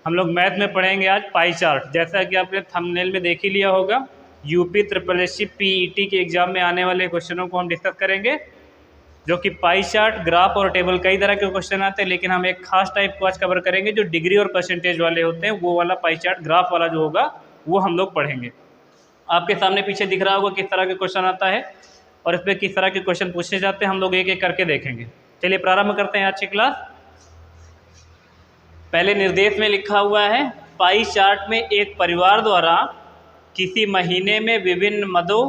हम लोग मैथ में पढ़ेंगे आज पाई चार्ट। जैसा कि आपने थंबनेल में देख ही लिया होगा, यूपी SSSC PET के एग्जाम में आने वाले क्वेश्चनों को हम डिस्कस करेंगे, जो कि पाई चार्ट, ग्राफ और टेबल, कई तरह के क्वेश्चन आते हैं, लेकिन हम एक खास टाइप को आज कवर करेंगे जो डिग्री और परसेंटेज वाले होते हैं। वो वाला पाई चार्ट, ग्राफ वाला जो होगा वो हम लोग पढ़ेंगे। आपके सामने पीछे दिख रहा होगा किस तरह के क्वेश्चन आता है और इस पर किस तरह के क्वेश्चन पूछे जाते हैं, हम लोग एक एक करके देखेंगे। चलिए प्रारंभ करते हैं आज की क्लास। पहले निर्देश में लिखा हुआ है, पाई चार्ट में एक परिवार द्वारा किसी महीने में विभिन्न मदों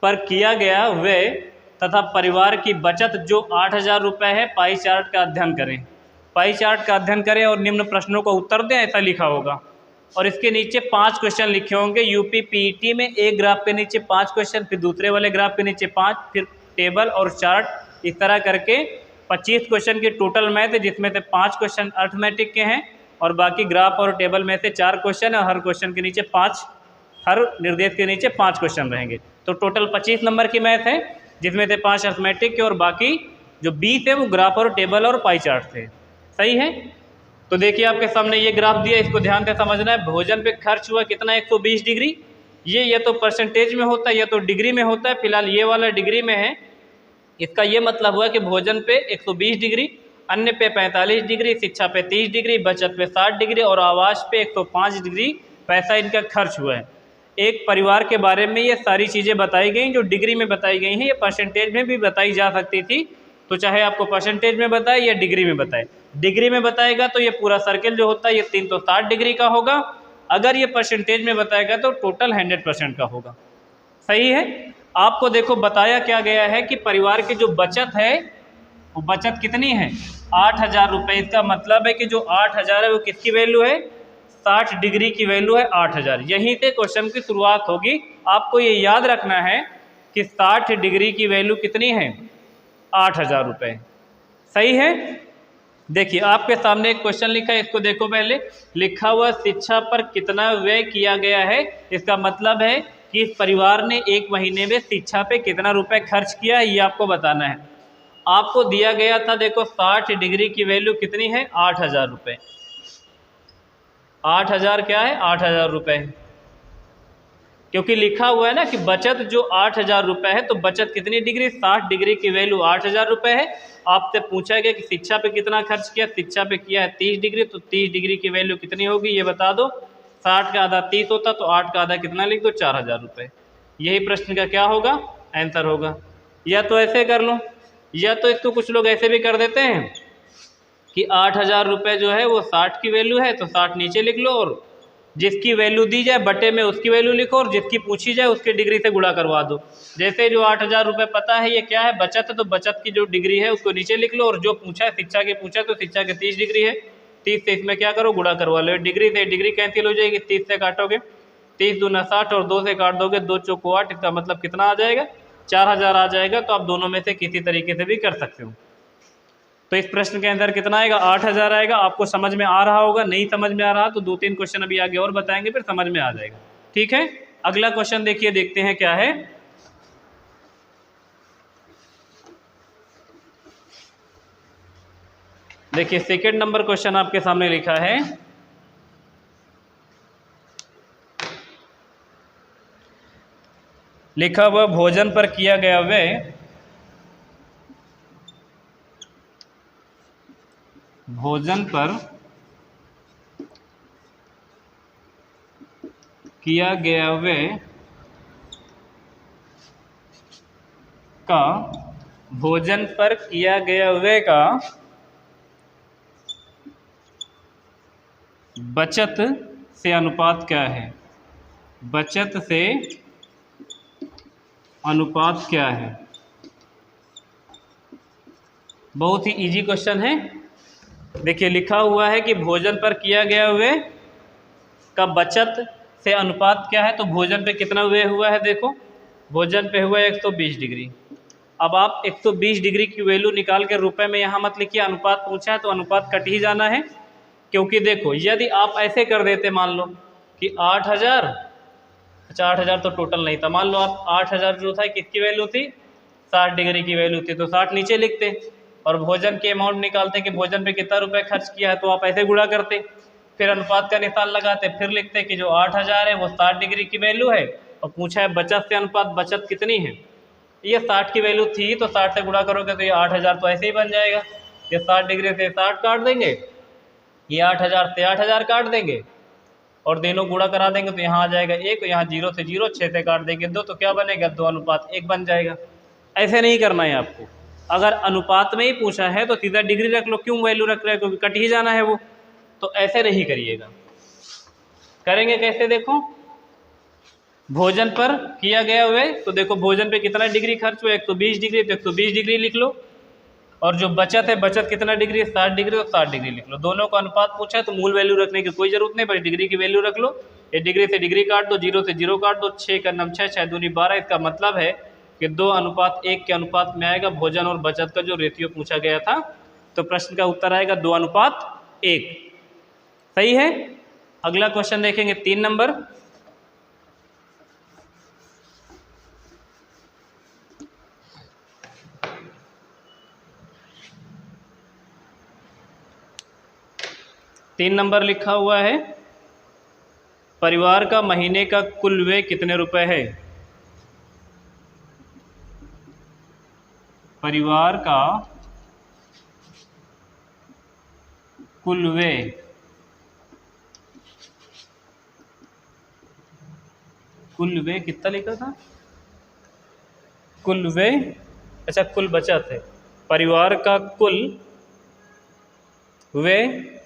पर किया गया व्यय तथा परिवार की बचत जो 8,000 रुपये है, पाई चार्ट का अध्ययन करें। पाई चार्ट का अध्ययन करें और निम्न प्रश्नों को उत्तर दें, ऐसा लिखा होगा। और इसके नीचे 5 क्वेश्चन लिखे होंगे। यूपी PET में एक ग्राफ के नीचे 5 क्वेश्चन, फिर दूसरे वाले ग्राफ के नीचे 5, फिर टेबल और चार्ट, इस तरह करके 25 क्वेश्चन की टोटल मैथ है, जिसमें से 5 क्वेश्चन अर्थमेटिक के हैं और बाकी ग्राफ और टेबल में से 4 क्वेश्चन है। हर क्वेश्चन के नीचे 5, हर निर्देश के नीचे 5 क्वेश्चन रहेंगे। तो टोटल 25 नंबर की मैथ है, जिसमें से 5 अर्थमेटिक के और बाकी जो 20 है वो ग्राफ और टेबल और पाई चार्ट थे। सही है। तो देखिए आपके सामने ये ग्राफ दिया, इसको ध्यान से समझना है। भोजन पे खर्च हुआ कितना, 120 डिग्री। ये तो परसेंटेज में होता है या तो डिग्री में होता है। फिलहाल ये वाला डिग्री में है। इसका ये मतलब हुआ कि भोजन पे 120 डिग्री, अन्य पे 45 डिग्री, शिक्षा पे 30 डिग्री, बचत पे 60 डिग्री और आवास पे 105 डिग्री पैसा इनका खर्च हुआ है। एक परिवार के बारे में ये सारी चीज़ें बताई गई जो डिग्री में बताई गई हैं। ये परसेंटेज में भी बताई जा सकती थी, तो चाहे आपको परसेंटेज में बताए या डिग्री में बताए। डिग्री में बताएगा तो ये पूरा सर्कल जो होता है ये 360 डिग्री का होगा। अगर ये परसेंटेज में बताएगा तो टोटल 100% का होगा। सही है। आपको देखो बताया क्या गया है कि परिवार की जो बचत है वो बचत कितनी है, 8,000 रुपये। इसका मतलब है कि जो 8,000 है वो किसकी वैल्यू है, 60 डिग्री की वैल्यू है 8,000। यहीं से क्वेश्चन की शुरुआत होगी। आपको ये याद रखना है कि 60 डिग्री की वैल्यू कितनी है, 8,000 रुपये। सही है। देखिए आपके सामने एक क्वेश्चन लिखा है, इसको देखो। पहले लिखा हुआ शिक्षा पर कितना व्यय किया गया है। इसका मतलब है कि इस परिवार ने एक महीने में शिक्षा पे कितना रुपए खर्च किया है, ये आपको बताना है। आपको दिया गया था, देखो 60 डिग्री की वैल्यू कितनी है, 8,000 रुपये। 8,000 क्या है, 8,000 रुपये, क्योंकि लिखा हुआ है ना कि बचत जो 8,000 रुपये है, तो बचत कितनी डिग्री, 60 डिग्री की वैल्यू 8,000 रुपये है। आपसे पूछा गया कि शिक्षा पे कितना खर्च किया, शिक्षा पे किया है 30 डिग्री, तो 30 डिग्री की वैल्यू कितनी होगी ये बता दो। 60 का आधा 30 होता, तो 8 का आधा कितना लिख दो, 4,000 रुपये। यही प्रश्न का क्या होगा, आंसर होगा। या तो ऐसे कर लो, या तो इसको कुछ लोग ऐसे भी कर देते हैं कि 8,000 रुपये जो है वो 60 की वैल्यू है, तो 60 नीचे लिख लो और जिसकी वैल्यू दी जाए बटे में उसकी वैल्यू लिखो और जिसकी पूछी जाए उसके डिग्री से गुणा करवा दो। जैसे जो 8,000 रुपये पता है ये क्या है, बचत है, तो बचत की जो डिग्री है उसको नीचे लिख लो और जो पूछा है शिक्षा के पूछा तो शिक्षा के 30 डिग्री है, 30 से इसमें क्या करो, गुणा करवा लो। डिग्री से डिग्री कैंसिल हो जाएगी, 30 से काटोगे 30 दूना 60 और 2 से काट दोगे 2 चौको 8, इसका मतलब कितना आ जाएगा, 4,000 आ जाएगा। तो आप दोनों में से किसी तरीके से भी कर सकते हो। तो इस प्रश्न के अंदर कितना आएगा, 8,000 आएगा। आपको समझ में आ रहा होगा, नहीं समझ में आ रहा तो 2-3 क्वेश्चन अभी आगे और बताएंगे, फिर समझ में आ जाएगा। ठीक है। अगला क्वेश्चन देखिए, देखते हैं क्या है। देखिए सेकंड नंबर क्वेश्चन आपके सामने लिखा है, लिखा हुआ भोजन पर किया गया व्यय, भोजन पर किया गया व्यय का, भोजन पर किया गया व्यय का बचत से अनुपात क्या है, बचत से अनुपात क्या है। बहुत ही इजी क्वेश्चन है। देखिए लिखा हुआ है कि भोजन पर किया गया व्यय का बचत से अनुपात क्या है। तो भोजन पे कितना व्यय हुआ है, देखो भोजन पे हुआ है 120 डिग्री। अब आप 120 डिग्री की वैल्यू निकाल के रुपए में यहाँ मत लिखिए, अनुपात पूछा है तो अनुपात कट ही जाना है। क्योंकि देखो यदि आप ऐसे कर देते, मान लो कि 8,000, अच्छा 8,000 तो टोटल नहीं था, मान लो आप 8,000 जो था किसकी वैल्यू थी, 60 डिग्री की वैल्यू थी, तो 60 नीचे लिखते और भोजन के अमाउंट निकालते कि भोजन पे कितना रुपए खर्च किया है, तो आप ऐसे गुणा करते, फिर अनुपात का निशान लगाते, फिर लिखते कि जो 8000 है वो 60 डिग्री की वैल्यू है, और पूछा है बचत से अनुपात, बचत कितनी है, ये 60 की वैल्यू थी तो 60 से गुणा करोगे तो ये 8000 तो ऐसे ही बन जाएगा। ये 60 डिग्री से 60 काट देंगे, ये 8000 से 8000 काट देंगे, और दोनों गुणा करा देंगे तो यहाँ आ जाएगा 1, यहाँ 0 से 0, 6 से काट देंगे 2, तो क्या बनेगा 2:1 बन जाएगा। ऐसे नहीं करना है आपको, अगर अनुपात में ही पूछा है तो सीधा डिग्री रख लो, क्यों वैल्यू रख रहे हो, क्योंकि कट ही जाना है वो, तो ऐसे नहीं करिएगा। करेंगे कैसे, देखो भोजन पर किया गया हुआ है, तो देखो भोजन पे कितना डिग्री खर्च हुआ, 120 डिग्री, तो 120 डिग्री लिख लो, और जो बचत है, बचत कितना डिग्री है, 60 डिग्री, तो 60 डिग्री लिख लो। दोनों का अनुपात पूछा है तो मूल वैल्यू रखने की कोई जरूरत नहीं, बस डिग्री की वैल्यू रख लो। ये डिग्री से डिग्री काट दो, 0 से 0 काट दो, 6 का 9 6, 6 दूनी 12, इसका मतलब है कि 2:1 के अनुपात में आएगा भोजन और बचत का जो रेशियो पूछा गया था। तो प्रश्न का उत्तर आएगा 2:1। सही है। अगला क्वेश्चन देखेंगे 3 नंबर। तीन नंबर लिखा हुआ है, परिवार का महीने का कुल व्यय कितने रुपए है। परिवार का कुल व्यय कितना लिखा था, कुल व्यय, अच्छा कुल बचत है, परिवार का कुल व्यय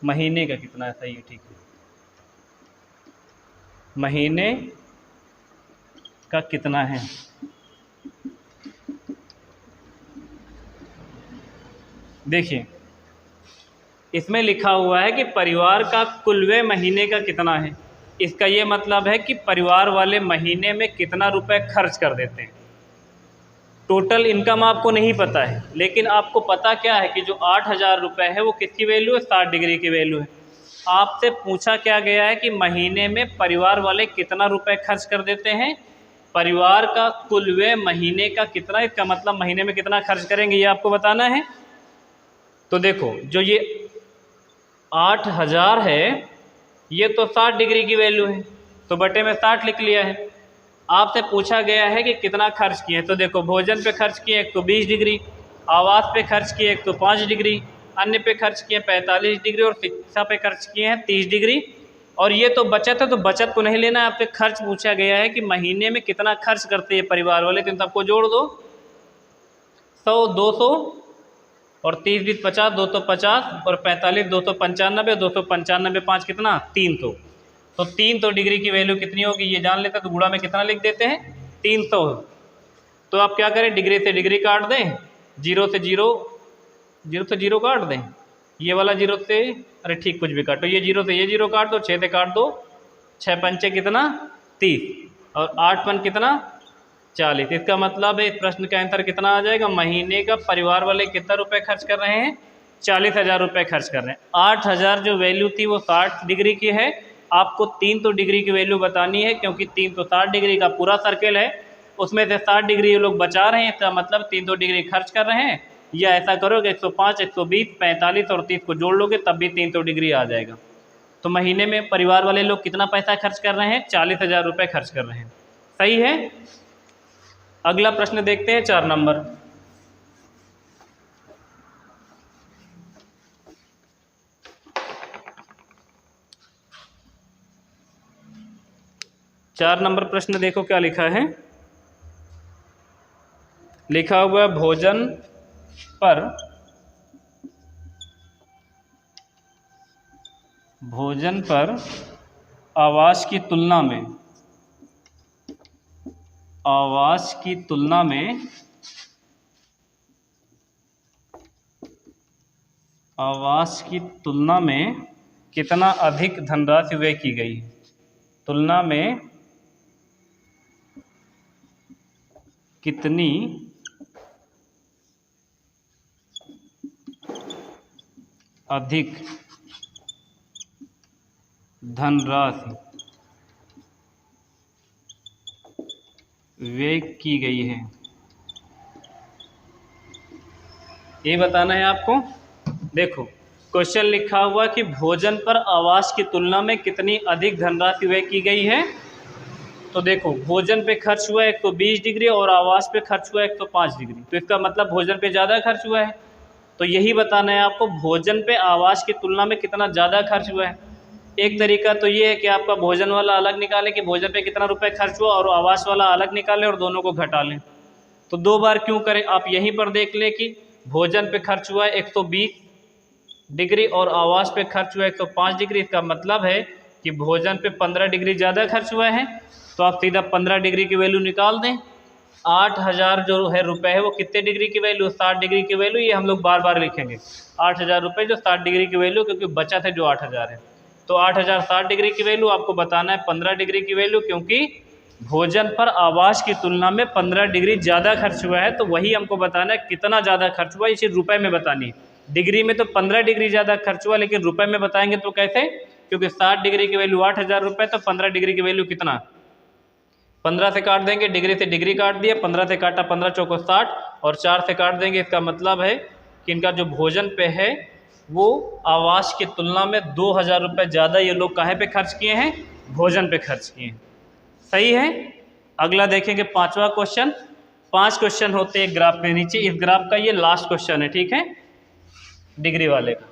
महीने का कितना है, सही है, ठीक है, महीने का कितना है। देखिए इसमें लिखा हुआ है कि परिवार का कुल व्यय महीने का कितना है, इसका ये मतलब है कि परिवार वाले महीने में कितना रुपए खर्च कर देते हैं। टोटल इनकम आपको नहीं पता है, लेकिन आपको पता क्या है कि जो 8000 रुपये है वो किसकी वैल्यू है, 60 डिग्री की वैल्यू है। आपसे पूछा क्या गया है कि महीने में परिवार वाले कितना रुपए खर्च कर देते हैं, परिवार का कुल व्यय महीने का कितना, इसका मतलब महीने में कितना खर्च करेंगे ये आपको बताना है। तो देखो जो ये 8000 है ये तो 60 डिग्री की वैल्यू है, तो बटे में 60 लिख लिया है। आपसे पूछा गया है कि कितना खर्च किए, तो देखो भोजन पे खर्च किए 120 डिग्री, आवास पे खर्च किए 105 डिग्री, अन्य पे खर्च किए 45 डिग्री, और शिक्षा पे खर्च किए हैं 30 डिग्री। और ये तो बचत है, तो बचत को नहीं लेना है, आपसे खर्च पूछा गया है कि महीने में कितना खर्च करते हैं परिवार वाले, तो इन सबको जोड़ दो, 100 200 और 30 20 50, 250 और 45 295, 295 5 कितना 300, तो 300 डिग्री की वैल्यू कितनी होगी ये जान लेते हैं, तो गुणा में कितना लिख देते हैं 300। तो आप क्या करें, डिग्री से डिग्री काट दें, 0 से 0 काट दें, ये वाला 0 से, अरे ठीक कुछ भी काटो, ये 0 से ये 0 काट दो, 6 से काट दो, 6 पंचे कितना 30, और 8 पन कितना 40। इसका मतलब है इस प्रश्न का आंसर कितना आ जाएगा, महीने का परिवार वाले कितना रुपए खर्च कर रहे हैं, 40,000 रुपये खर्च कर रहे हैं। 8000 जो वैल्यू थी वो 60 डिग्री की है, आपको 300 डिग्री की वैल्यू बतानी है, क्योंकि 360 डिग्री का पूरा सर्कल है, उसमें से 60 डिग्री ये लोग बचा रहे हैं, इसका मतलब 300 डिग्री खर्च कर रहे हैं। या ऐसा करोगे 105 120 45 और 30 को जोड़ लोगे तब भी 300 डिग्री आ जाएगा। तो महीने में परिवार वाले लोग कितना पैसा खर्च कर रहे हैं, 40,000 रुपये खर्च कर रहे हैं। सही है। अगला प्रश्न देखते हैं 4 नंबर। चार नंबर प्रश्न देखो क्या लिखा है, लिखा हुआ भोजन पर आवास की तुलना में कितना अधिक धनराशि व्यय की गई, तुलना में कितनी अधिक धनराशि व्यय की गई है, ये बताना है आपको। देखो क्वेश्चन लिखा हुआ कि भोजन पर आवास की तुलना में कितनी अधिक धनराशि व्यय की गई है। तो देखो भोजन पे खर्च हुआ 120 डिग्री और आवास पे खर्च हुआ 105 डिग्री, तो इसका मतलब भोजन पे ज़्यादा खर्च हुआ है। तो यही बताना है आपको भोजन पे आवास की तुलना में कितना ज़्यादा खर्च हुआ है। एक तरीका तो ये है कि आपका भोजन वाला अलग निकालें कि भोजन पे कितना रुपए खर्च हुआ, और आवास वाला अलग निकालें और दोनों को घटा लें। तो दो बार क्यों करें, आप यहीं पर देख लें कि भोजन पे खर्च हुआ है 120 डिग्री और आवास पे खर्च हुआ है 105 डिग्री। इसका मतलब है कि भोजन पे 15 डिग्री ज़्यादा खर्च हुआ है। तो आप सीधा 15 डिग्री की वैल्यू निकाल दें। 8,000 जो है रुपए है वो कितने डिग्री की वैल्यू, 60 डिग्री की वैल्यू। ये हम लोग बार बार लिखेंगे 8,000 रुपये जो 60 डिग्री की वैल्यू, क्योंकि बचत है जो 8,000 है। तो 8,000 60 डिग्री की वैल्यू, आपको बताना है 15 डिग्री की वैल्यू, क्योंकि भोजन पर आवास की तुलना में 15 डिग्री ज़्यादा खर्च हुआ है। तो वही हमको बताना है कितना ज़्यादा खर्च हुआ, इसे रुपए में बतानी है। डिग्री में तो 15 डिग्री ज़्यादा खर्च हुआ, लेकिन रुपए में बताएंगे तो कैसे, क्योंकि 60 डिग्री की वैल्यू 8,000 रुपये, तो 15 डिग्री की वैल्यू कितना, 15 से काट देंगे, डिग्री से डिग्री काट दिया, 15 से काटा 15 चौको 60 और 4 से काट देंगे। इसका मतलब है कि इनका जो भोजन पे है वो आवास की तुलना में 2,000 रुपये ज़्यादा ये लोग काहे पे खर्च किए हैं, भोजन पे खर्च किए हैं। सही है। अगला देखेंगे 5वां क्वेश्चन। 5 क्वेश्चन होते हैं ग्राफ में नीचे, इस ग्राफ का ये लास्ट क्वेश्चन है, ठीक है, डिग्री वाले का।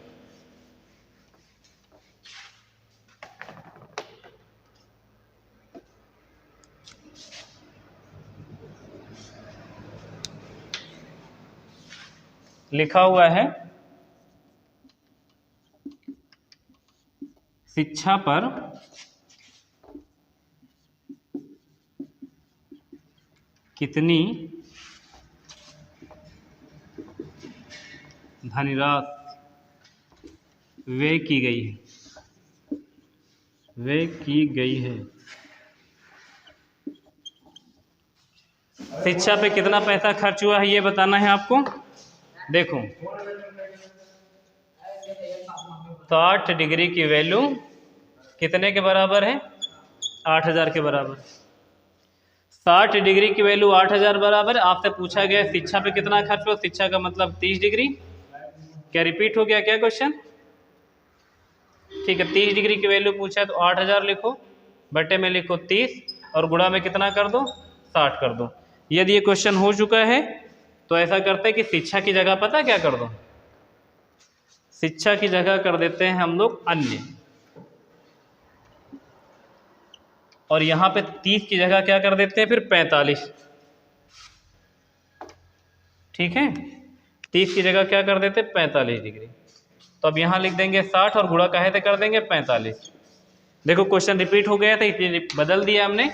लिखा हुआ है शिक्षा पर कितनी धनराशि व्यय की गई है, व्यय की गई है। शिक्षा पे कितना पैसा खर्च हुआ है ये बताना है आपको। देखो 60 डिग्री की वैल्यू कितने के बराबर है, 8,000 के बराबर। 60 डिग्री की वैल्यू 8,000 बराबर। आपसे पूछा गया शिक्षा पे कितना खर्च हुआ, शिक्षा का मतलब 30 डिग्री। क्या रिपीट हो गया क्या क्वेश्चन, ठीक है। 30 डिग्री की वैल्यू पूछा है तो 8,000 लिखो, बटे में लिखो 30 और गुणा में कितना कर दो, 60 कर दो। यदि ये क्वेश्चन हो चुका है तो ऐसा करते हैं कि शिक्षा की जगह पता क्या कर दो, शिक्षा की जगह कर देते हैं हम लोग अन्य, और यहाँ पे 30 की जगह क्या कर देते हैं फिर 45, ठीक है। 30 की जगह क्या कर देते हैं 45 डिग्री। तो अब यहाँ लिख देंगे 60 और गुणा काहे से कर देंगे 45। देखो क्वेश्चन रिपीट हो गया था इसलिए बदल दिया हमने।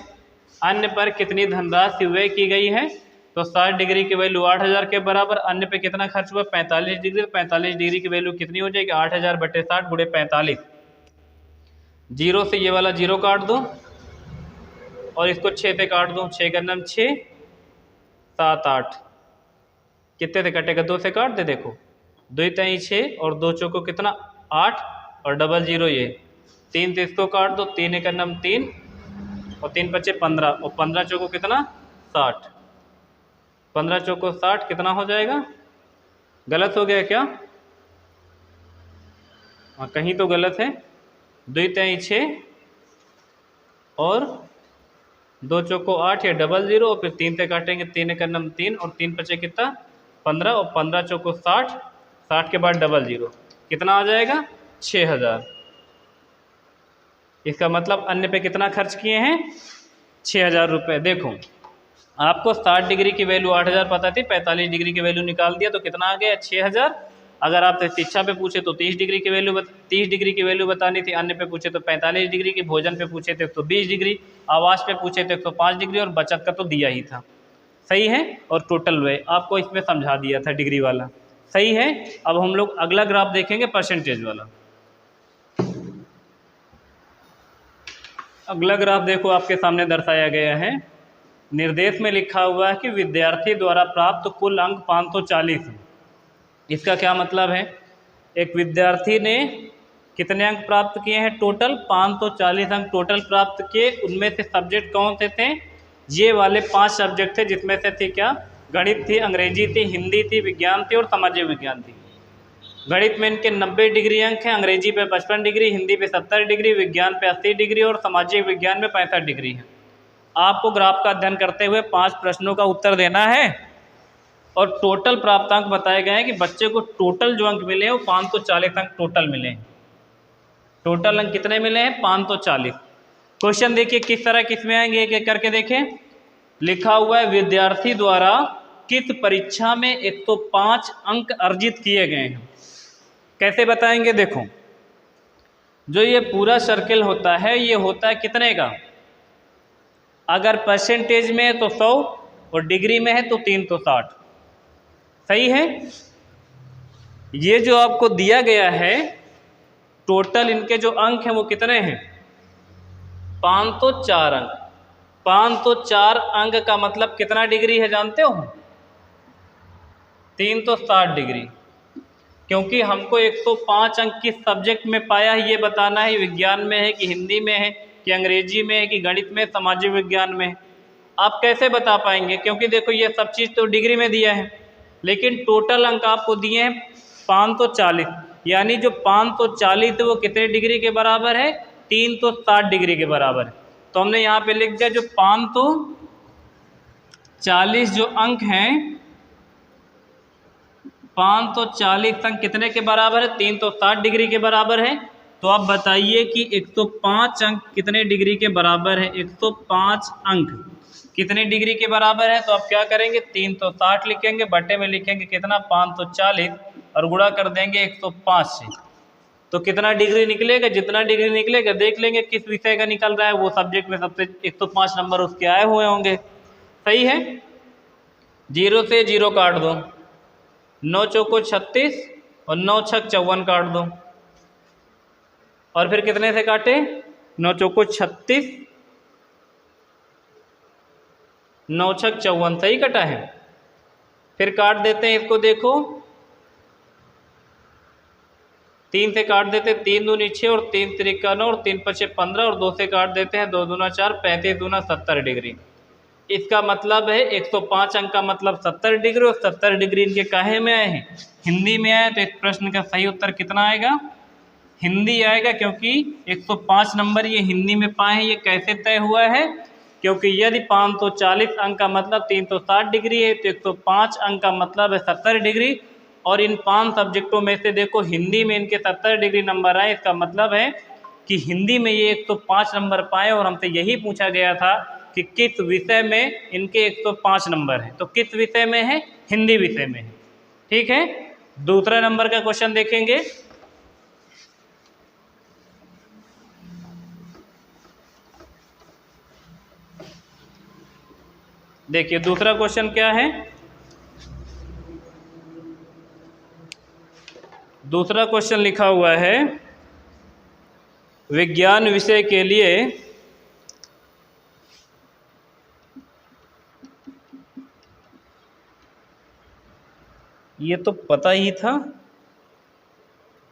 अन्य पर कितनी धनराशि व्यय की गई है, तो 60 डिग्री की वैल्यू 8,000 के बराबर, अन्य पे कितना खर्च हुआ 45 डिग्री। 45 डिग्री की वैल्यू कितनी हो जाएगी 8,000 बटे 60 गुणे 45। जीरो से ये वाला जीरो काट दो और इसको 6 से काट दो, 6 का नाम 6 7 8, कितने से कटेगा 2 से काट दे। देखो 2 तई 6 और 2 चौको कितना 8 और डबल जीरो ये 3 से इसको काट दो, 3 का नाम 3 और 3 बचे 15 और 15 चौको कितना 60, 15 चौको 60 कितना हो जाएगा, गलत हो गया क्या, हाँ कहीं तो गलत है। 2 तई 6 और 2 चौको 8 या डबल जीरो और फिर 3 से काटेंगे, 3 का नाम 3 और 3 बचे कितना 15 और 15 चौको 60, 60 के बाद डबल जीरो कितना आ जाएगा 6,000। इसका मतलब अन्य पे कितना खर्च किए हैं 6,000 रुपये। देखो आपको 60 डिग्री की वैल्यू 8,000 पता थी, 45 डिग्री की वैल्यू निकाल दिया तो कितना आ गया 6,000। अगर आपसे शिक्षा पे पूछे तो 30 डिग्री की वैल्यू 30 डिग्री की वैल्यू बतानी थी, अन्य पे पूछे तो 45 डिग्री की, भोजन पे पूछे तो 120 डिग्री, आवास पे पूछे तो 105 डिग्री और बचत का तो दिया ही था। सही है। और टोटल व्यय आपको इसमें समझा दिया था डिग्री वाला। सही है। अब हम लोग अगला ग्राफ देखेंगे परसेंटेज वाला। अगला ग्राफ देखो आपके सामने दर्शाया गया है। निर्देश में लिखा हुआ है कि विद्यार्थी द्वारा प्राप्त कुल अंक 540 हैं। इसका क्या मतलब है, एक विद्यार्थी ने कितने अंक प्राप्त किए हैं, टोटल 540 अंक टोटल प्राप्त किए। उनमें से सब्जेक्ट कौन से थे, ये वाले 5 सब्जेक्ट थे, जिसमें से थी क्या, गणित थी, अंग्रेजी थी, हिंदी थी, विज्ञान थी और सामाजिक विज्ञान थी। गणित में इनके 90 डिग्री अंक हैं, अंग्रेजी पे 55 डिग्री, हिंदी पे 70 डिग्री, विज्ञान पे 80 डिग्री और सामाजिक विज्ञान में 65 डिग्री है। आपको ग्राफ का अध्ययन करते हुए 5 प्रश्नों का उत्तर देना है और टोटल प्राप्तांक बताए गए हैं कि बच्चे को टोटल जो अंक मिले हैं वो 540 अंक टोटल मिले हैं। टोटल अंक कितने मिले हैं? 540। क्वेश्चन देखिए किस तरह किस में आएंगे, एक एक करके देखें। लिखा हुआ है विद्यार्थी द्वारा किस परीक्षा में 105 अंक अर्जित किए गए हैं। कैसे बताएंगे? देखो, जो ये पूरा सर्किल होता है ये होता है कितने का? अगर परसेंटेज में है तो 100 और डिग्री में है तो 360। सही है। ये जो आपको दिया गया है टोटल इनके जो अंक हैं वो कितने हैं? 504 अंक। 504 अंक का मतलब कितना डिग्री है जानते हो? 360 डिग्री। क्योंकि हमको 105 अंक किस सब्जेक्ट में पाया है ये बताना है, विज्ञान में है कि हिंदी में है कि अंग्रेजी में है कि गणित में, सामाजिक विज्ञान में है। आप कैसे बता पाएंगे? क्योंकि देखो ये सब चीज़ तो डिग्री में दिया है, लेकिन टोटल अंक आपको दिए हैं 540, यानी जो 540 है वो कितने डिग्री के बराबर है? 360 डिग्री के बराबर है। तो हमने यहाँ पे लिख दिया जो 540 जो अंक हैं, 540 अंक कितने के बराबर है? 360 डिग्री के बराबर है। तो आप बताइए कि 105 अंक कितने डिग्री के बराबर है? 105 अंक कितने डिग्री के बराबर है? तो आप क्या करेंगे? 360 लिखेंगे, बटे में लिखेंगे कितना? 540 और गुणा कर देंगे 105 से। तो कितना डिग्री निकलेगा? जितना डिग्री निकलेगा देख लेंगे किस विषय का निकल रहा है, वो सब्जेक्ट में सबसे 105 नंबर उसके आए हुए होंगे। सही है। 0 से 0 काट दो, 9 चौको 36 और 9 छक 54 काट दो। और फिर कितने से काटे? 9 चौको 36, 9 छक 54, सही कटा है। फिर काट देते हैं इसको, देखो 3 से काट देते हैं, 3 दूनी 6 और 3 तिरिका 9 और 3 पचे 15 और 2 से काट देते हैं, 2 दूना 4, 35 दूना 70 डिग्री। इसका मतलब है 105 अंक का मतलब 70 डिग्री और 70 डिग्री इनके काहे में आए हैं? हिंदी में आए। तो इस प्रश्न का सही उत्तर कितना आएगा? हिंदी आएगा, क्योंकि 105 नंबर ये हिंदी में पाए हैं। ये कैसे तय हुआ है? क्योंकि यदि 540 अंक का मतलब 360 डिग्री है तो 105 अंक का मतलब है 70 डिग्री। और इन 5 सब्जेक्टों में से देखो हिंदी में इनके 70 डिग्री नंबर आए, इसका मतलब है कि हिंदी में ये 105 नंबर पाए। और हमसे यही पूछा गया था कि किस विषय में इनके 105 नंबर हैं। तो किस विषय में है? हिंदी विषय में है। ठीक है। दूसरा नंबर का क्वेश्चन देखेंगे। देखिए दूसरा क्वेश्चन क्या है। दूसरा क्वेश्चन लिखा हुआ है विज्ञान विषय के लिए ये तो पता ही था,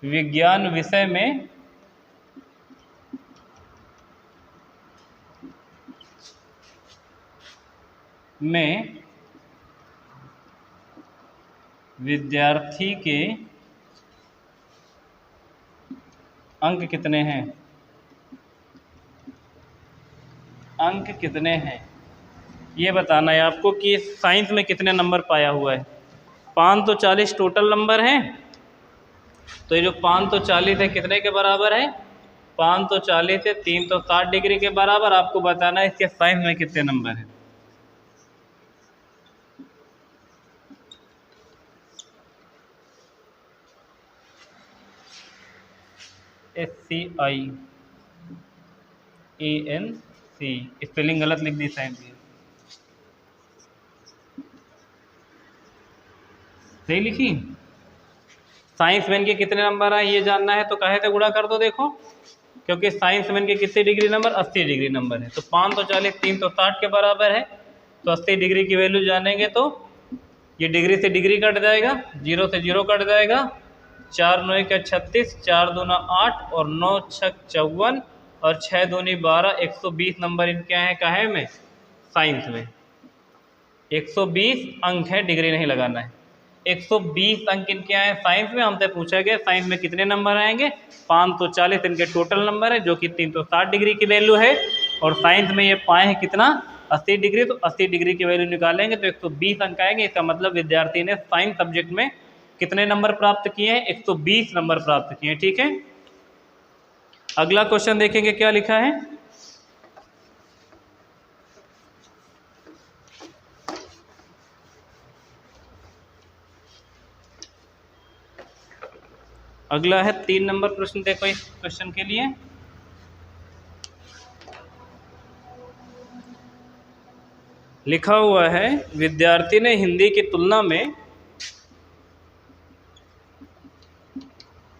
विज्ञान विषय में विद्यार्थी के अंक कितने हैं? अंक कितने हैं ये बताना है आपको कि साइंस में कितने नंबर पाया हुआ है। 540 टोटल नंबर हैं। तो ये जो 540 है कितने के बराबर है? 540 है 360 डिग्री के बराबर। आपको बताना है इसके साइंस में कितने नंबर हैं। SCIENC, स्पेलिंग गलत लिख दी साइंस की, सही लिखी। साइंस में इनके कितने नंबर आए ये जानना है तो कहे थे गुणा कर दो। देखो क्योंकि साइंस में इनके कितने डिग्री नंबर? 80 डिग्री नंबर है। तो 540 360 के बराबर है। तो 80 डिग्री की वैल्यू जानेंगे तो ये डिग्री से डिग्री कट जाएगा, 0 से 0 कट जाएगा, 4 9 का 36, 4 दूना 8 और 9 छक 54 और 6 दूनी 12, 120 नंबर इनके हैं काहे में? साइंस में 120 अंक है, डिग्री नहीं लगाना है। 120 अंक इनके आए साइंस में, हमसे पूछा गया साइंस में कितने नंबर आएंगे। 540 इनके टोटल नंबर है, जो कि 360 डिग्री की वैल्यू है। और साइंस में ये पाए हैं कितना, 80 डिग्री, तो 80 डिग्री की वैल्यू निकालेंगे तो 120 अंक आएंगे। इसका मतलब विद्यार्थी ने साइंस सब्जेक्ट में कितने नंबर प्राप्त किए हैं, 120 नंबर प्राप्त किए हैं। ठीक है, अगला क्वेश्चन देखेंगे क्या लिखा है। अगला है 3 नंबर प्रश्न, देखो इस क्वेश्चन के लिए। लिखा हुआ है विद्यार्थी ने हिंदी की तुलना में,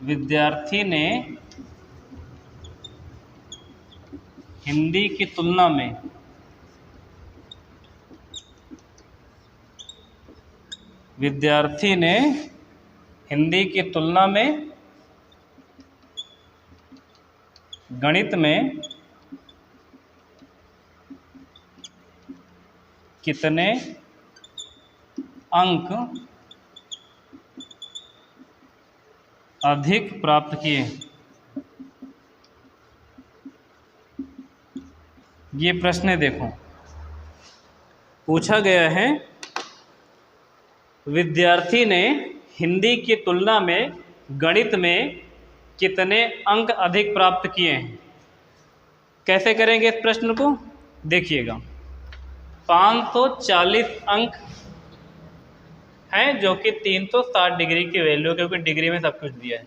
विद्यार्थी ने हिंदी की तुलना में विद्यार्थी ने हिंदी की तुलना में गणित में कितने अंक अधिक प्राप्त किए। ये प्रश्न है, देखो पूछा गया है विद्यार्थी ने हिंदी की तुलना में गणित में कितने अंक अधिक प्राप्त किए हैं। कैसे करेंगे इस प्रश्न को, देखिएगा 540 अंक हैं, जो कि 360 डिग्री की वैल्यू, क्योंकि डिग्री में सब कुछ दिया है।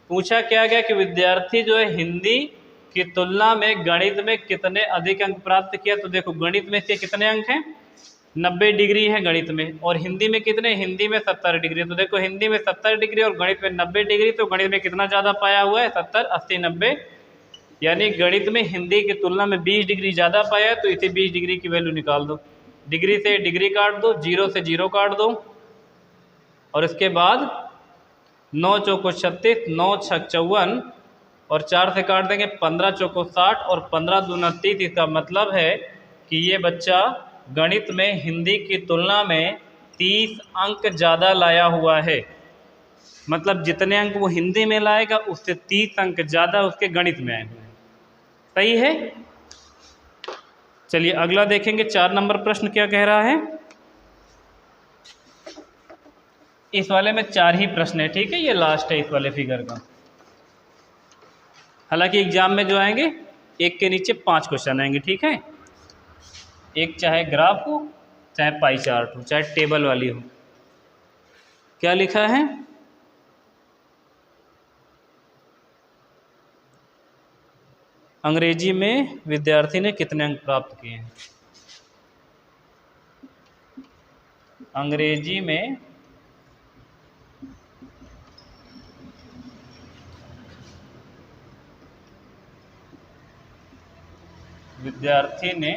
पूछा क्या गया कि विद्यार्थी जो है हिंदी की तुलना में गणित में कितने अधिक अंक प्राप्त किया। तो देखो गणित में से कितने अंक हैं, 90 डिग्री है गणित में, और हिंदी में कितने, हिंदी में 70 डिग्री। तो देखो हिंदी में 70 डिग्री और गणित में 90 डिग्री, तो गणित में कितना ज़्यादा पाया हुआ है, 70, 80, 90, यानी गणित में हिंदी की तुलना में 20 डिग्री ज़्यादा पाया है। तो इसे 20 डिग्री की वैल्यू निकाल दो, डिग्री से डिग्री काट दो, 0 से 0 काट दो, और इसके बाद 9 चौको 36, 9 छक 54, और 4 से काट देंगे 15 चौको 60, और 15 दूना 30। इसका मतलब है कि ये बच्चा गणित में हिंदी की तुलना में 30 अंक ज़्यादा लाया हुआ है। मतलब जितने अंक वो हिंदी में लाएगा उससे 30 अंक ज़्यादा उसके गणित में आए हुए हैं। सही है। चलिए अगला देखेंगे, 4 नंबर प्रश्न क्या कह रहा है। इस वाले में 4 ही प्रश्न है, ठीक है, ये लास्ट है इस वाले फिगर का। हालांकि एग्जाम में जो आएंगे एक के नीचे 5 क्वेश्चन आएंगे, ठीक है। एक चाहे ग्राफ हो, चाहे पाई चार्ट हो, चाहे टेबल वाली हो। क्या लिखा है, अंग्रेजी में विद्यार्थी ने कितने अंक प्राप्त किए हैं। अंग्रेजी में विद्यार्थी ने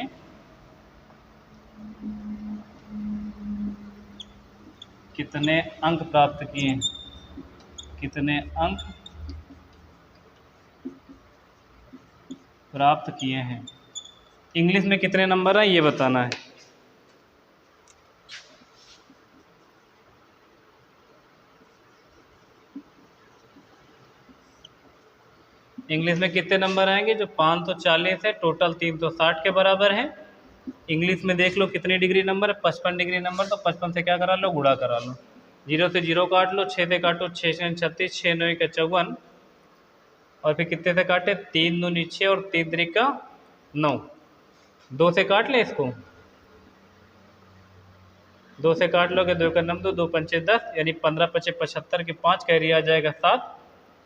कितने अंक प्राप्त किए हैं, कितने अंक प्राप्त किए हैं। इंग्लिश में कितने नंबर है ये बताना है। इंग्लिश में कितने नंबर आएंगे, जो 540 है, टोटल 360 के बराबर है। इंग्लिश में देख लो कितनी डिग्री नंबर है, 55 डिग्री नंबर। तो 55 से क्या करा लो, गुणा करा लो, 0 से 0 काट लो, 6 से काटो, 6 से 36, 6 9 का 54, और फिर कितने से काटे, 3 दूनी 6 और 3 3 9, 2 से काट ले इसको, 2 से काट लोगे, 2 का 9, 2 पंचे 10, यानी 15 पचे 75 के 5 कैरी आ जाएगा 7,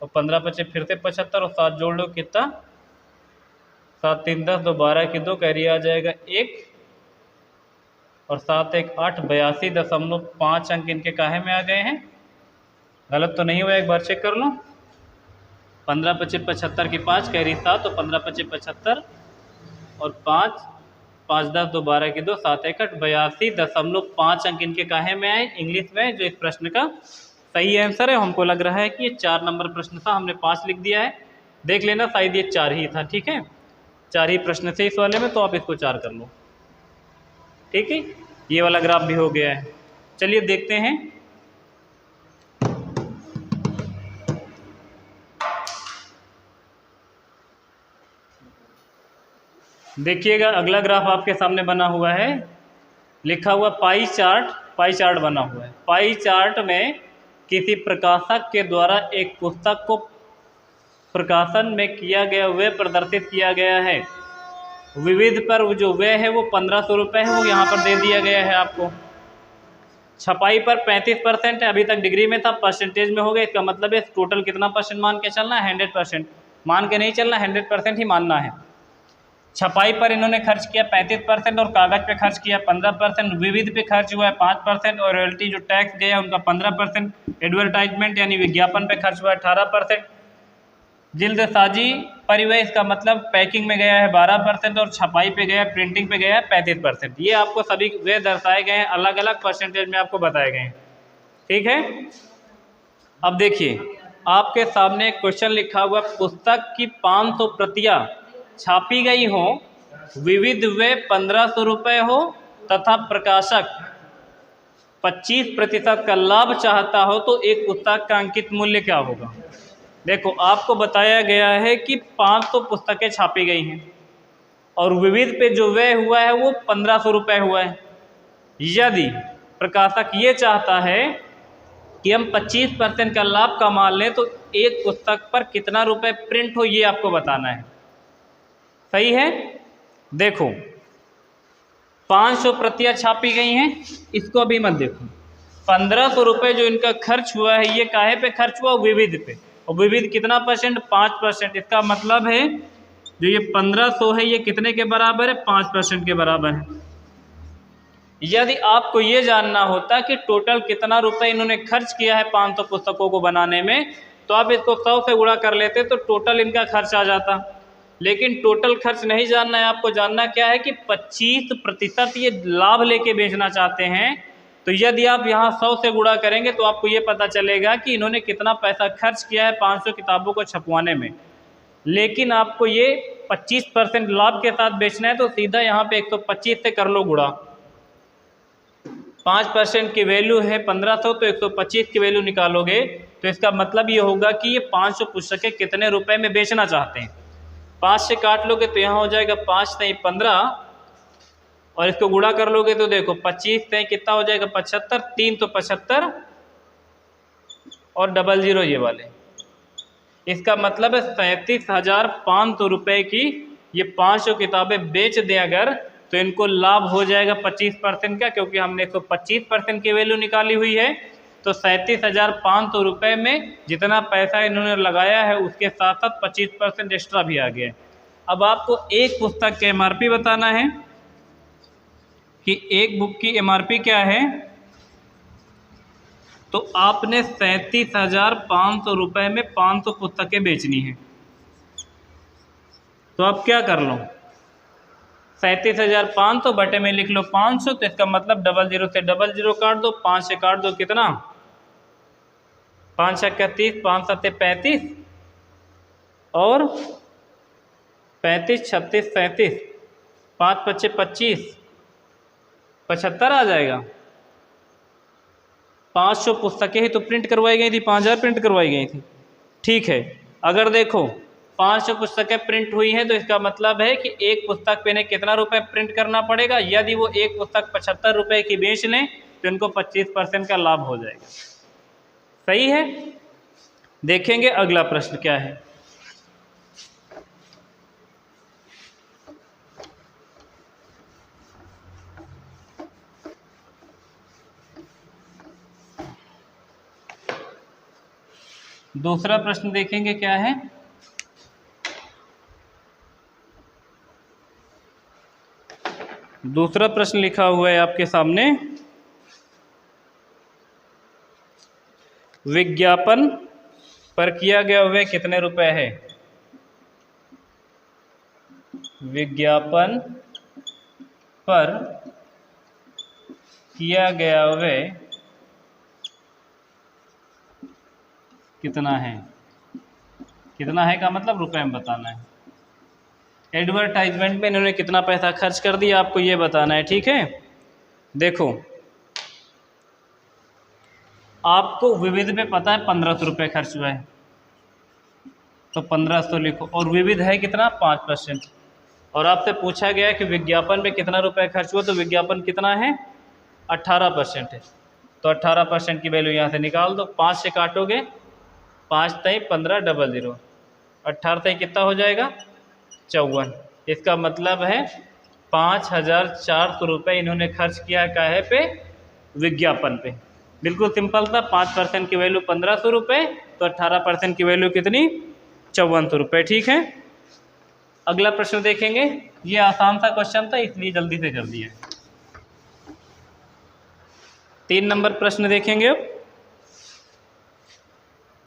और 15 पचे फिर से 75 और 7 जोड़ लो कितना, 7 3 10, 2 12 की 2 कैरी आ जाएगा 1, और 7 1 8, 82.5 अंक इनके काहे में आ गए हैं। गलत तो नहीं हुआ, एक बार चेक कर लो। 15 पचे 75 की 5 कैरी 7, तो 15 पचे 75 और 5 5 10, 2 12 की 2, 7 1 8, 82.5 अंक इनके काहे में आए, इंग्लिश में, जो इस प्रश्न का सही आंसर है। हमको लग रहा है कि ये 4 नंबर प्रश्न था, हमने 5 लिख दिया है, देख लेना शायद ये 4 ही था, ठीक है। 4 ही प्रश्न थे इस वाले में, तो आप इसको 4 कर लो। ठीक है, ये वाला ग्राफ भी हो गया है। चलिए देखते हैं। देखिएगा अगला ग्राफ आपके सामने बना हुआ है, लिखा हुआ पाई चार्ट बना हुआ है। पाई चार्ट में किसी प्रकाशक के द्वारा एक पुस्तक को प्रकाशन में किया गया व्यय प्रदर्शित किया गया है। विविध पर जो व्यय है वो 1500 रुपये है, वो यहाँ पर दे दिया गया है आपको। छपाई पर 35% है, अभी तक डिग्री में था, परसेंटेज में हो गया। इसका मतलब है टोटल कितना परसेंट मान के चलना है? 100% मान के नहीं चलना, 100% ही मानना है। छपाई पर इन्होंने खर्च किया 35% और कागज़ पे खर्च किया 15%, विविध पे खर्च हुआ है 5% और रॉयल्टी जो टैक्स गया उनका 15%, एडवर्टाइजमेंट यानी विज्ञापन पे खर्च हुआ है 18%, जिल्दसाजी परिवहन इसका मतलब पैकिंग में गया है 12% और छपाई पे गया, प्रिंटिंग पे गया है 35%। ये आपको सभी वे दर्शाए गए हैं, अलग अलग परसेंटेज में आपको बताए गए हैं। ठीक है, अब देखिए आपके सामने एक क्वेश्चन लिखा हुआ, पुस्तक की 500 प्रतियाँ छापी गई हो, विविध व्यय 1500 रुपये हो तथा प्रकाशक 25% का लाभ चाहता हो, तो एक पुस्तक का अंकित मूल्य क्या होगा? देखो आपको बताया गया है कि 500 पुस्तकें छापी गई हैं और विविध पे जो व्यय हुआ है वो 1500 रुपये हुआ है। यदि प्रकाशक ये चाहता है कि हम 25% का लाभ कमा लें, तो एक पुस्तक पर कितना रुपए प्रिंट हो ये आपको बताना है। सही है, देखो 500 प्रतियाँ छापी गई हैं, इसको अभी मत देखो। 1500 रुपये जो इनका खर्च हुआ है ये काहे पे खर्च हुआ? विविध पे। और विविध कितना परसेंट? 5%। इसका मतलब है जो ये 1500 है ये कितने के बराबर है? 5% के बराबर है। यदि आपको ये जानना होता कि टोटल कितना रुपए इन्होंने खर्च किया है 500 पुस्तकों को बनाने में, तो आप इसको 100 से गुणा कर लेते तो टोटल इनका खर्च आ जाता। लेकिन टोटल खर्च नहीं जानना है, आपको जानना क्या है कि 25% ये लाभ लेके बेचना चाहते हैं। तो यदि आप यहाँ 100 से गुणा करेंगे तो आपको ये पता चलेगा कि इन्होंने कितना पैसा खर्च किया है 500 किताबों को छपवाने में। लेकिन आपको ये 25% लाभ के साथ बेचना है, तो सीधा यहाँ पे 125 से कर लो गुणा। 5% की वैल्यू है 1500, तो 125 की वैल्यू निकालोगे तो इसका मतलब ये होगा कि ये 500 पुस्तकें कितने रुपए में बेचना चाहते हैं। 5 से काट लोगे तो यहाँ हो जाएगा 5 नहीं 15 और इसको गुणा कर लोगे तो देखो 25 से कितना हो जाएगा 75, 3 तो 75 और 00 ये वाले। इसका मतलब है 37,500 रुपये की ये 500 किताबें बेच दें अगर, तो इनको लाभ हो जाएगा 25% का, क्योंकि हमने 125% की वैल्यू निकाली हुई है। तो 37,500 रुपये में जितना पैसा इन्होंने लगाया है उसके साथ साथ 25% एक्स्ट्रा भी आ गया है। अब आपको एक पुस्तक के MRP बताना है कि एक बुक की MRP क्या है। तो आपने 37,500 रुपये में 500 पुस्तकें बेचनी है। तो आप क्या कर लो, 37,500 बटे में लिख लो 500, तो इसका मतलब 00 से 00 काट दो, 5 से काट दो कितना 5 छक्के 30, 5 सत्ते 35 और 35 36 37, 5 पच्चे 25, 75 आ जाएगा। 500 पुस्तकें ही तो प्रिंट करवाई गई थी, 5000 प्रिंट करवाई गई थी। ठीक है, अगर देखो 500 पुस्तकें प्रिंट हुई हैं तो इसका मतलब है कि एक पुस्तक पे इन्हें कितना रुपए प्रिंट करना पड़ेगा। यदि वो एक पुस्तक 75 रुपये की बेच लें तो इनको 25% का लाभ हो जाएगा। सही है, देखेंगे अगला प्रश्न क्या है। दूसरा प्रश्न देखेंगे क्या है। दूसरा प्रश्न लिखा हुआ है आपके सामने, विज्ञापन पर किया गया हुआ कितने रुपए है। विज्ञापन पर किया गया हुआ कितना है। कितना है का मतलब रुपए में बताना है। एडवर्टाइजमेंट में इन्होंने कितना पैसा खर्च कर दिया आपको ये बताना है। ठीक है, देखो आपको विविध में पता है 1500 रुपये खर्च हुआ है, तो 1500 लिखो, और विविध है कितना 5%। और आपसे पूछा गया है कि विज्ञापन में कितना रुपए खर्च हुआ, तो विज्ञापन कितना है 18% है, तो 18% की वैल्यू यहाँ से निकाल दो। 5 से काटोगे 5 तई 15 डबल 0, 18 तई कितना हो जाएगा 54। इसका मतलब है 5400 रुपये इन्होंने खर्च किया काहे पे, विज्ञापन पे। बिल्कुल सिंपल था, 5% की वैल्यू 1500 रुपये, तो 18% की वैल्यू कितनी 5400 रुपये। ठीक है, अगला प्रश्न देखेंगे। ये आसान सा क्वेश्चन था इसलिए जल्दी से कर दिया। 3 नंबर प्रश्न देखेंगे अब।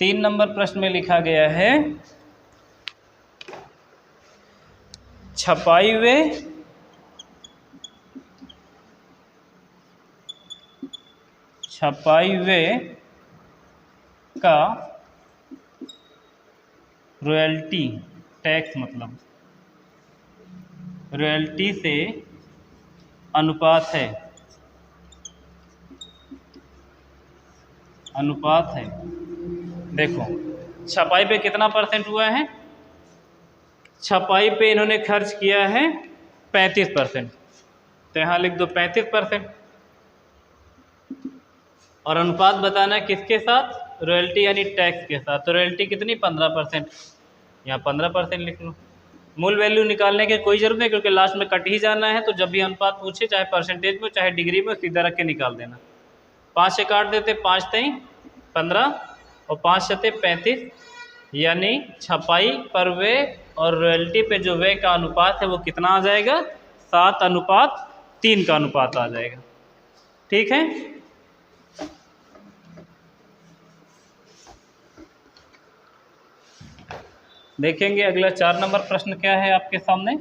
3 नंबर प्रश्न में लिखा गया है छपाई वे का रॉयल्टी टैक्स, मतलब रॉयल्टी से अनुपात है। देखो छपाई पे कितना परसेंट हुआ है, छपाई पे इन्होंने खर्च किया है 35%, तो यहाँ लिख दो 35%। और अनुपात बताना है किसके साथ, रॉयल्टी यानी टैक्स के साथ, तो रॉयल्टी कितनी 15%, यहाँ 15% लिख लो। मूल वैल्यू निकालने की कोई जरूरत नहीं क्योंकि लास्ट में कट ही जाना है, तो जब भी अनुपात पूछे चाहे परसेंटेज में चाहे डिग्री में सीधा रख के निकाल देना। 5 से काट देते, 5 तई 15 और 5 सते 35, यानी छपाई पर वे और रॉयल्टी पे जो वे का अनुपात है वो कितना आ जाएगा 7:3 का अनुपात आ जाएगा। ठीक है, देखेंगे अगला 4 नंबर प्रश्न क्या है आपके सामने।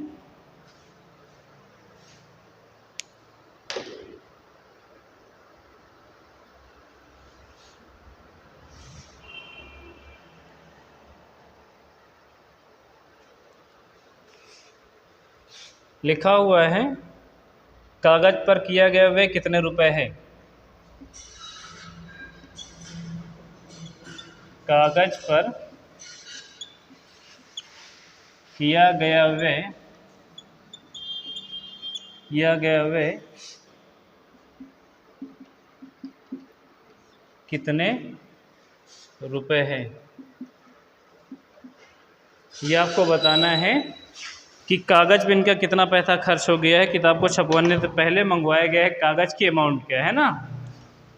लिखा हुआ है कागज पर किया गया व्यय कितने रुपए है। कागज पर किया गया व्यय कितने रुपए है, ये आपको बताना है कि कागज पे इनका कितना पैसा खर्च हो गया है। किताब को छपवाने से पहले मंगवाया गया है कागज की अमाउंट क्या है ना।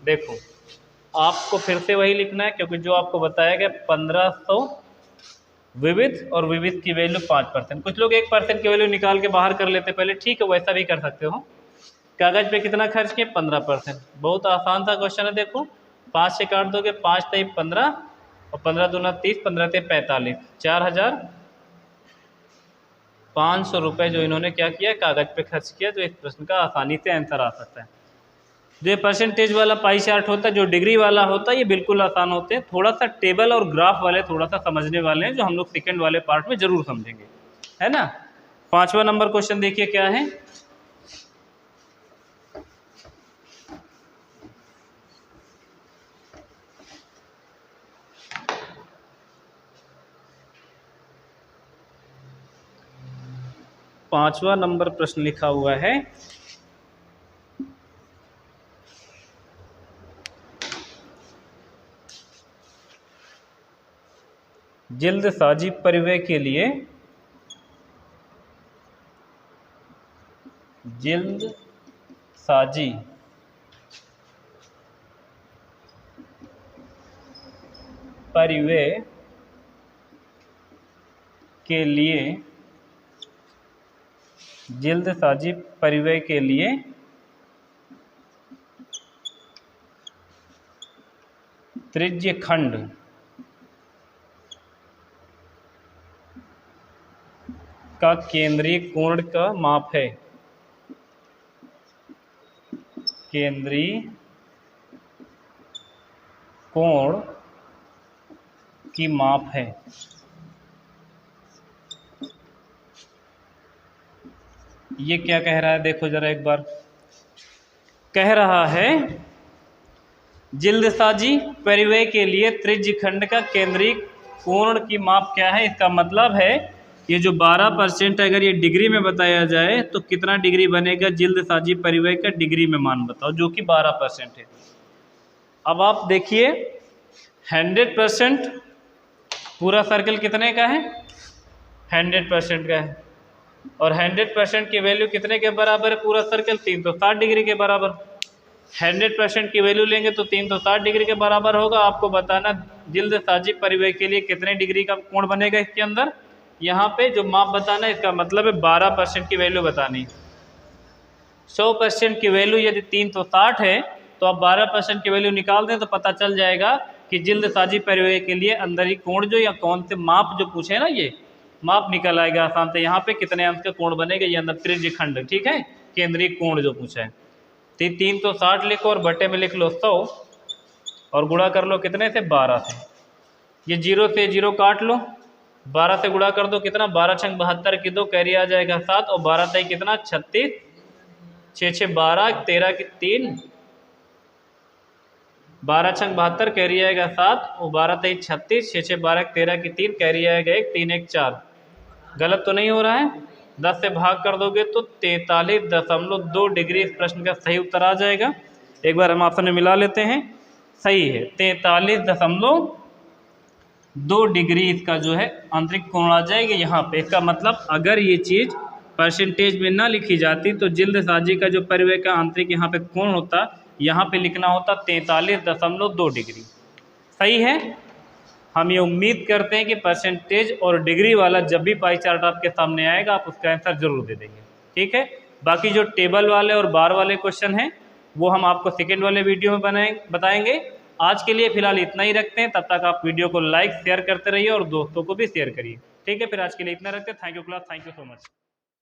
देखो आपको फिर से वही लिखना है क्योंकि जो आपको बताया गया 1500 विविध और विविध की वैल्यू 5%। कुछ लोग 1% की वैल्यू निकाल के बाहर कर लेते पहले, ठीक है वैसा भी कर सकते हो। कागज पे कितना खर्च किए 15%, बहुत आसान सा क्वेश्चन है। देखो 5 से काट दोगे 5 तई 15 और 15 दूना 30, 15 तई 45, 4500 रुपये जो इन्होंने क्या किया कागज पे खर्च किया। तो इस प्रश्न का आसानी से आंसर आ सकता है। जो परसेंटेज वाला पाई चार्ट होता है, जो डिग्री वाला होता है, ये बिल्कुल आसान होते हैं। थोड़ा सा टेबल और ग्राफ वाले थोड़ा सा समझने वाले हैं जो हम लोग सेकंड वाले पार्ट में जरूर समझेंगे, है ना। 5वां नंबर क्वेश्चन देखिए क्या है। पांचवा नंबर प्रश्न लिखा हुआ है जल्दसाजी परिव्यय के लिए जल्दसाजी परिव्यय के लिए त्रिज्य खंड का केंद्रीय कोण का माप है। केंद्रीय कोण की माप है। ये क्या कह रहा है देखो जरा एक बार। कह रहा है जिल्दसाजी परिव्यय के लिए त्रिज्य खंड का केंद्रीय कोण की माप क्या है। इसका मतलब है ये जो 12% अगर ये डिग्री में बताया जाए तो कितना डिग्री बनेगा, जिल्दसाजी परिव्यय का डिग्री में मान बताओ, जो कि 12% है। अब आप देखिए 100% पूरा सर्कल कितने का है, 100% का है, और 100% की वैल्यू कितने के बराबर है पूरा सर्कल, 360 डिग्री के बराबर। 100% की वैल्यू लेंगे तो 360 डिग्री के बराबर होगा। आपको बताना जिल्दसाजी परिव्यय के लिए कितने डिग्री का कोण बनेगा इसके अंदर, यहाँ पे जो माप बताना है, इसका मतलब है 12% की वैल्यू बतानी। 100% की वैल्यू यदि 360 है तो आप 12% की वैल्यू निकाल दें तो पता चल जाएगा कि जिल्दसाजी परिव्यय के लिए अंदर ही कोण जो या कौन से माप जो पूछे ना, ये माप निकल आएगा आसान से। यहाँ पे कितने अंश का कोण बनेगा, ये अंदर त्रिज्य खंड, ठीक है, केंद्रीय कोण जो पूछा है। तो 360 लिखो और बटे में लिख लो 100 और गुणा कर लो कितने से, 12 से। ये 0 से 0 काट लो, 12 से गुणा कर दो कितना, 12 छंग 72 की 2 कैरी आ जाएगा 7, और 12 तय कितना 36, 6 6 12, 13 की 3, 12 छंग 72 कैरी आएगा 7, और 12 तय 36, 6 6 12, 13 की 3 कैरी आएगा 1, 3 1 4। गलत तो नहीं हो रहा है। 10 से भाग कर दोगे तो 43.2 डिग्री इस प्रश्न का सही उत्तर आ जाएगा। एक बार हम आपसे मिला लेते हैं, सही है 43.2 डिग्री इसका जो है आंतरिक कोण आ जाएगा यहाँ पे। इसका मतलब अगर ये चीज़ परसेंटेज में ना लिखी जाती तो जिल्दसाजी का जो परिव्यय का आंतरिक यहाँ पे कोण होता, यहाँ पे लिखना होता 43.2 डिग्री। सही है। हम ये उम्मीद करते हैं कि परसेंटेज और डिग्री वाला जब भी पाई चार्ट आपके सामने आएगा आप उसका आंसर जरूर दे देंगे, ठीक है। बाकी जो टेबल वाले और बार वाले क्वेश्चन हैं वो हम आपको सेकेंड वाले वीडियो में बताएंगे। आज के लिए फिलहाल इतना ही रखते हैं, तब तक आप वीडियो को लाइक शेयर करते रहिए और दोस्तों को भी शेयर करिए, ठीक है। फिर आज के लिए इतना रखते हैं। Thank you class, thank you so much.